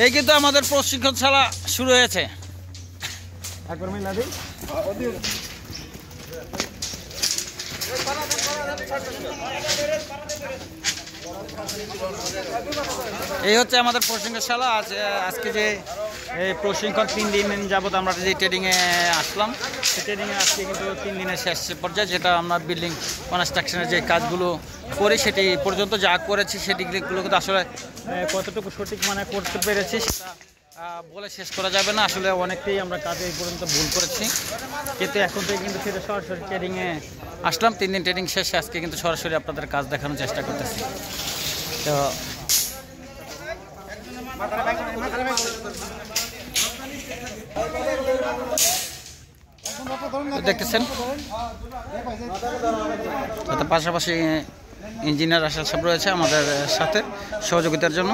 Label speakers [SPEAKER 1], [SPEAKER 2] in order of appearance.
[SPEAKER 1] এই কিন্তু আমাদের প্রশিক্ষণশালা শুরু হয়েছে। এই হচ্ছে আমাদের প্রশিক্ষণশালা। আজকে যে প্রশিক্ষণ 3 দিন যাবত আমরা যে ট্রেডিংয়ে আসলাম, সেই ট্রেডিংয়ে আজকে কিন্তু 3 দিনের শেষ পর্যায়ে, যেটা আমরা বিল্ডিং কনস্ট্রাকশনের যে কাজগুলো করি সেটি পর্যন্ত যা করেছি সেটিগুলো কিন্তু আসলে কতটুকু সঠিক মানে করতে পেরেছি সেটা বলে শেষ করা যাবে না। আসলে অনেকটাই আমরা কাজে এই পর্যন্ত ভুল করেছি, কিন্তু এখন থেকে কিন্তু সেটা সরাসরি ট্রেডিংয়ে আসলাম। 3 দিন ট্রেডিং শেষে আজকে কিন্তু সরাসরি আপনাদের কাজ দেখানোর চেষ্টা করতেছি। তো দেখতেছেন পাশাপাশি ইঞ্জিনিয়ার আশা সব রয়েছে আমাদের সাথে সহযোগিতার জন্য।